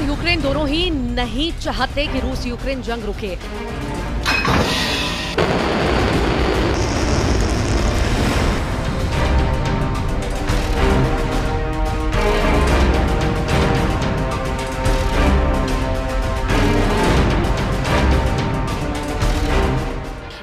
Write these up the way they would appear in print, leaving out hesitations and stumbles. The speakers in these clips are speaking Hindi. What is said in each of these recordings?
यूक्रेन दोनों ही नहीं चाहते कि रूस यूक्रेन जंग रुके।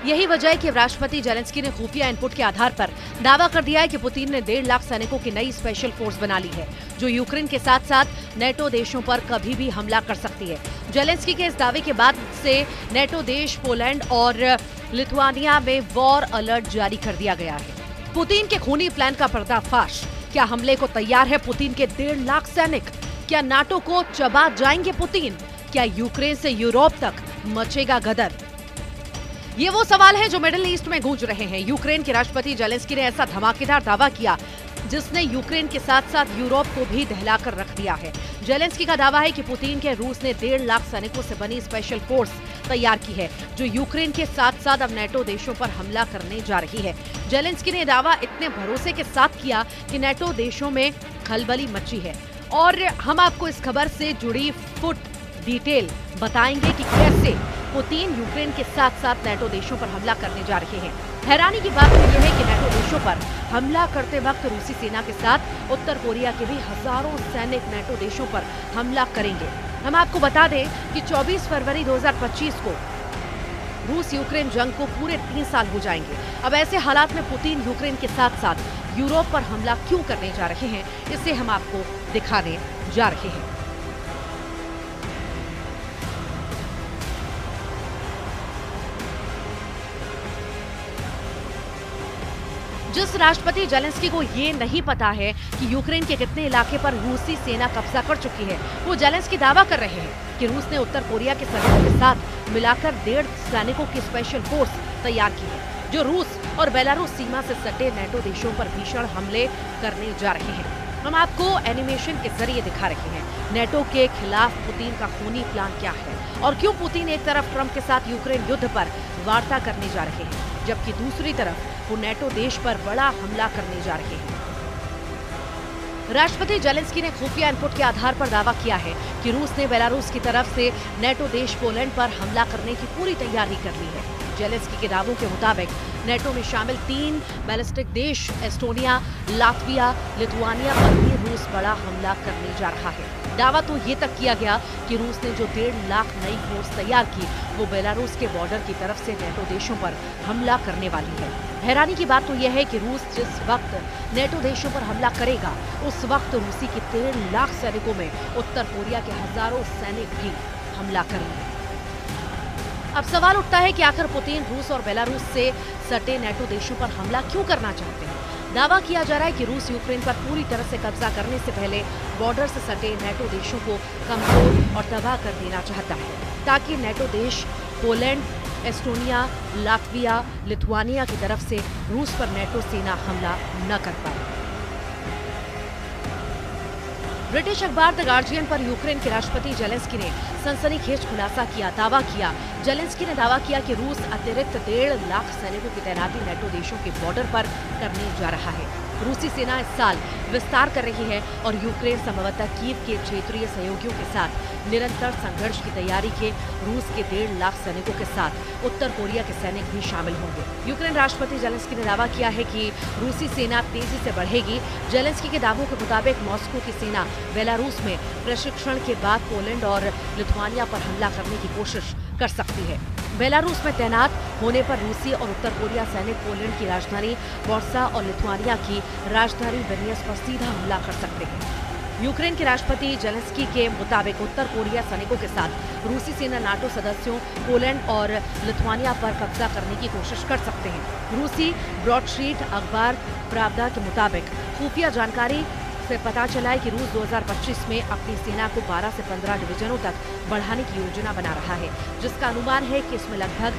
यही वजह है कि राष्ट्रपति जेलेंस्की ने खुफिया इनपुट के आधार पर दावा कर दिया है कि पुतिन ने 1.5 लाख सैनिकों की नई स्पेशल फोर्स बना ली है, जो यूक्रेन के साथ साथ नेटो देशों पर कभी भी हमला कर सकती है। जेलेंस्की के इस दावे के बाद से नेटो देश पोलैंड और लिथुआनिया में वॉर अलर्ट जारी कर दिया गया है। पुतिन के खूनी प्लान का पर्दाफाश। क्या हमले को तैयार है पुतिन के 1.5 लाख सैनिक? क्या नाटो को चबा जाएंगे पुतिन? क्या यूक्रेन से यूरोप तक मचेगा गदर? ये वो सवाल है जो मिडिल ईस्ट में गूंज रहे हैं। यूक्रेन के राष्ट्रपति जेलेंस्की ने ऐसा धमाकेदार दावा किया जिसने यूक्रेन के साथ साथ यूरोप को भी दहलाकर रख दिया है। जेलेंस्की का दावा है कि पुतिन के रूस ने 1.5 लाख सैनिकों से बनी स्पेशल फोर्स तैयार की है, जो यूक्रेन के साथ साथ अब नेटो देशों पर हमला करने जा रही है। जेलेंस्की ने दावा इतने भरोसे के साथ किया कि नेटो देशों में खलबली मची है। और हम आपको इस खबर से जुड़ी फुट डिटेल बताएंगे कि कैसे पुतिन यूक्रेन के साथ साथ नेटो देशों पर हमला करने जा रहे हैं। हैरानी की बात यह है कि नेटो देशों पर हमला करते वक्त रूसी सेना के साथ उत्तर कोरिया के भी हजारों सैनिक नेटो देशों पर हमला करेंगे। हम आपको बता दें कि 24 फरवरी 2025 को रूस यूक्रेन जंग को पूरे 3 साल हो जाएंगे। अब ऐसे हालात में पुतिन यूक्रेन के साथ साथ यूरोप पर हमला क्यों करने जा रहे हैं, इसे हम आपको दिखाने जा रहे हैं। जिस राष्ट्रपति जेलेंस्की को ये नहीं पता है कि यूक्रेन के कितने इलाके पर रूसी सेना कब्जा कर चुकी है, वो जेलेंस्की दावा कर रहे हैं कि रूस ने उत्तर कोरिया के सैनिकों के साथ मिलाकर 1.5 सैनिकों की स्पेशल फोर्स तैयार की है, जो रूस और बेलारूस सीमा से सटे नेटो देशों पर भीषण हमले करने जा रहे हैं। हम आपको एनिमेशन के जरिए दिखा रहे हैं नेटो के खिलाफ पुतिन का खूनी प्लान क्या है और क्यों पुतिन एक तरफ ट्रंप के साथ यूक्रेन युद्ध पर वार्ता करने जा रहे हैं, जबकि दूसरी तरफ वो नेटो देश पर बड़ा हमला करने जा रहे हैं। राष्ट्रपति जेलेंस्की ने खुफिया इनपुट के आधार पर दावा किया है कि रूस ने बेलारूस की तरफ से नेटो देश पोलैंड पर हमला करने की पूरी तैयारी कर ली है। जेलेंस्की के दावों के मुताबिक नेटो में शामिल 3 बैलिस्टिक देश एस्टोनिया, लातविया, लिथुआनिया पर भी रूस बड़ा हमला करने जा रहा है। दावा तो ये तक किया गया कि रूस ने जो 1.5 लाख नई फोर्स तैयार की, वो बेलारूस के बॉर्डर की तरफ से नेटो देशों पर हमला करने वाली है। हैरानी की बात तो यह है कि रूस जिस वक्त नेटो देशों पर हमला करेगा, उस वक्त रूसी के 1.5 लाख सैनिकों में उत्तर कोरिया के हजारों सैनिक भी हमला करेंगे। अब सवाल उठता है कि आखिर पुतिन रूस और बेलारूस से सटे नेटो देशों पर हमला क्यों करना चाहते हैं। दावा किया जा रहा है कि रूस यूक्रेन पर पूरी तरह से कब्जा करने से पहले बॉर्डर से सटे नेटो देशों को कमजोर और तबाह कर देना चाहता है, ताकि नेटो देश पोलैंड, एस्टोनिया, लातविया, लिथुआनिया की तरफ से रूस पर नेटो सेना हमला न कर पाए। ब्रिटिश अखबार द गार्जियन पर यूक्रेन के राष्ट्रपति जेलेंस्की ने सनसनीखेज खुलासा किया। दावा किया जेलेंस्की ने दावा किया कि रूस अतिरिक्त 1.5 लाख सैनिकों की तैनाती नेटो देशों के बॉर्डर पर करने जा रहा है। रूसी सेना इस साल विस्तार कर रही है और यूक्रेन संभवतः कीव के क्षेत्रीय सहयोगियों के साथ निरंतर संघर्ष की तैयारी के रूस के 1.5 लाख सैनिकों के साथ उत्तर कोरिया के सैनिक भी शामिल होंगे। यूक्रेन राष्ट्रपति जेलेंस्की ने दावा किया है कि रूसी सेना तेजी से बढ़ेगी। जेलेंस्की के दावों के मुताबिक मॉस्को की सेना बेलारूस में प्रशिक्षण के बाद पोलैंड और लिथुआनिया पर हमला करने की कोशिश कर सकती है। बेलारूस में तैनात होने पर रूसी और उत्तर कोरिया सैनिक पोलैंड की राजधानी वार्सा और लिथुआनिया की राजधानी विल्नियस पर सीधा हमला कर सकते हैं। यूक्रेन के राष्ट्रपति जेलेंस्की के मुताबिक उत्तर कोरिया सैनिकों के साथ रूसी सेना नाटो सदस्यों पोलैंड और लिथुआनिया पर कब्जा करने की कोशिश कर सकते हैं। रूसी ब्रॉडशीट अखबार प्रावदा के मुताबिक खुफिया जानकारी से पता चला है कि रूस 2025 में अपनी सेना को 12 से 15 डिवीजनों तक बढ़ाने की योजना बना रहा है, जिसका अनुमान है कि इसमें लगभग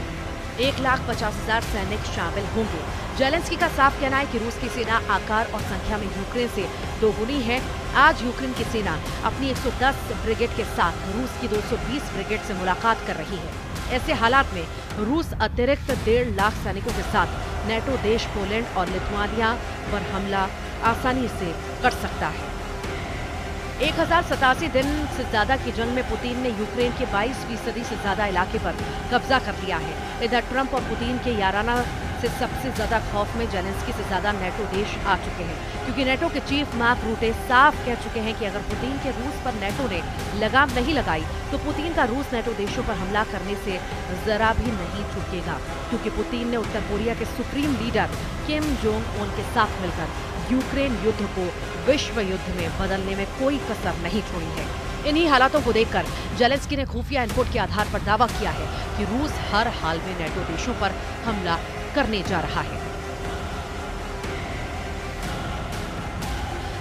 1,50,000 सैनिक शामिल होंगे। जेलेंस्की का साफ कहना है कि रूस की सेना आकार और संख्या में यूक्रेन से दोगुनी है। आज यूक्रेन की सेना अपनी 110 ब्रिगेड के साथ रूस की 220 ब्रिगेड से मुलाकात कर रही है। ऐसे हालात में रूस अतिरिक्त 1.5 लाख सैनिकों के साथ नेटो देश पोलैंड और लिथुआनिया पर हमला आसानी से कर सकता है। 1087 दिन से ज्यादा की जंग में पुतिन ने यूक्रेन के 22% से ज्यादा इलाके पर कब्जा कर लिया है। इधर ट्रंप और पुतिन के याराना से सबसे ज्यादा खौफ में जेलेंस्की से ज्यादा नेटो देश आ चुके हैं, क्योंकि नेटो के चीफ मार्क रूटे साफ कह चुके हैं कि अगर पुतिन के रूस पर नेटो ने लगाम नहीं लगाई तो पुतिन का रूस नेटो देशों पर हमला करने से जरा भी नहीं चूकेगा, क्योंकि पुतिन ने उत्तर कोरिया के supreme leader Kim Jong Un के साथ मिलकर यूक्रेन युद्ध को विश्व युद्ध में बदलने में कोई कसर नहीं छोड़ी है। इन्हीं हालातों को देखकर जेलेंस्की ने खुफिया इनपुट के आधार पर दावा किया है कि रूस हर हाल में नेटो देशों पर हमला करने जा रहा है।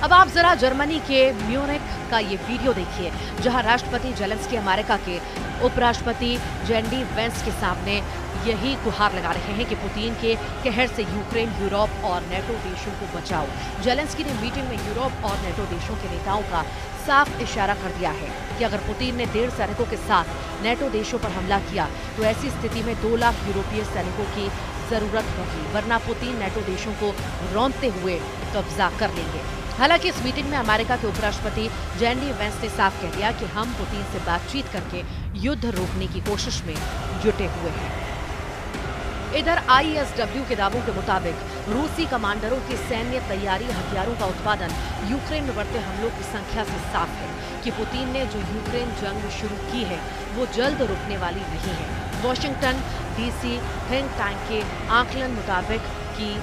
अब आप जरा जर्मनी के म्यूनिख का ये वीडियो देखिए, जहां राष्ट्रपति जेलेंस्की अमेरिका के उपराष्ट्रपति जेडी वेंस के सामने यही गुहार लगा रहे हैं कि पुतिन के कहर से यूक्रेन, यूरोप और नेटो देशों को बचाओ। जेलेंस्की ने मीटिंग में यूरोप और नेटो देशों के नेताओं का साफ इशारा कर दिया है कि अगर पुतिन ने 1.5 सैनिकों के साथ नेटो देशों पर हमला किया तो ऐसी स्थिति में 2 लाख यूरोपीय सैनिकों की जरूरत होगी, वरना पुतिन नेटो देशों को रौंदते हुए कब्जा कर लेंगे। हालांकि इस मीटिंग में अमेरिका के उपराष्ट्रपति जेडी वेंस ने साफ कह दिया कि हम पुतिन से बातचीत करके युद्ध रोकने की कोशिश में जुटे हुए हैं। इधर ISW के दावों के मुताबिक रूसी कमांडरों की सैन्य तैयारी, हथियारों का उत्पादन यूक्रेन में बढ़ते हमलों की संख्या से साफ है कि पुतिन ने जो यूक्रेन जंग शुरू की है वो जल्द रुकने वाली नहीं है। वॉशिंगटन DC थिंक टैंक के आकलन मुताबिक कि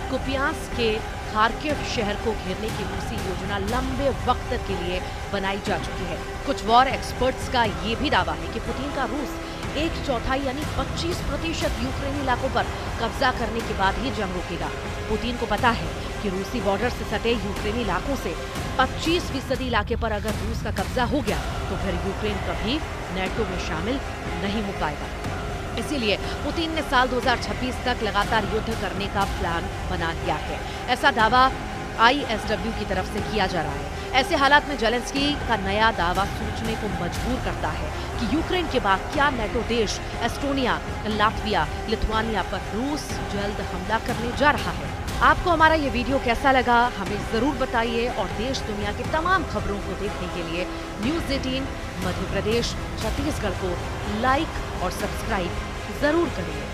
कुपियांस्क के खार्किव शहर को घेरने की रूसी योजना लंबे वक्त के लिए बनाई जा चुकी है। कुछ वॉर एक्सपर्ट्स का ये भी दावा है कि पुतिन का रूस 1/4 यानी 25% यूक्रेनी इलाकों पर कब्जा करने के बाद ही जंग रोकेगा। पुतिन को पता है कि रूसी बॉर्डर से सटे यूक्रेनी इलाकों से 25% इलाके पर अगर रूस का कब्जा हो गया तो फिर यूक्रेन कभी नेटो में शामिल नहीं हो पाएगा। इसीलिए पुतिन ने साल 2026 तक लगातार युद्ध करने का प्लान बना लिया है। ऐसा दावा ISW की तरफ से किया जा रहा है। ऐसे हालात में जेलेंस्की का नया दावा सोचने को मजबूर करता है कि यूक्रेन के बाद क्या नेटो देश एस्टोनिया, लातविया, लिथुआनिया पर रूस जल्द हमला करने जा रहा है। आपको हमारा ये वीडियो कैसा लगा हमें जरूर बताइए, और देश दुनिया की तमाम खबरों को देखने के लिए न्यूज़ 18 मध्य प्रदेश छत्तीसगढ़ को लाइक और सब्सक्राइब जरूर करिए।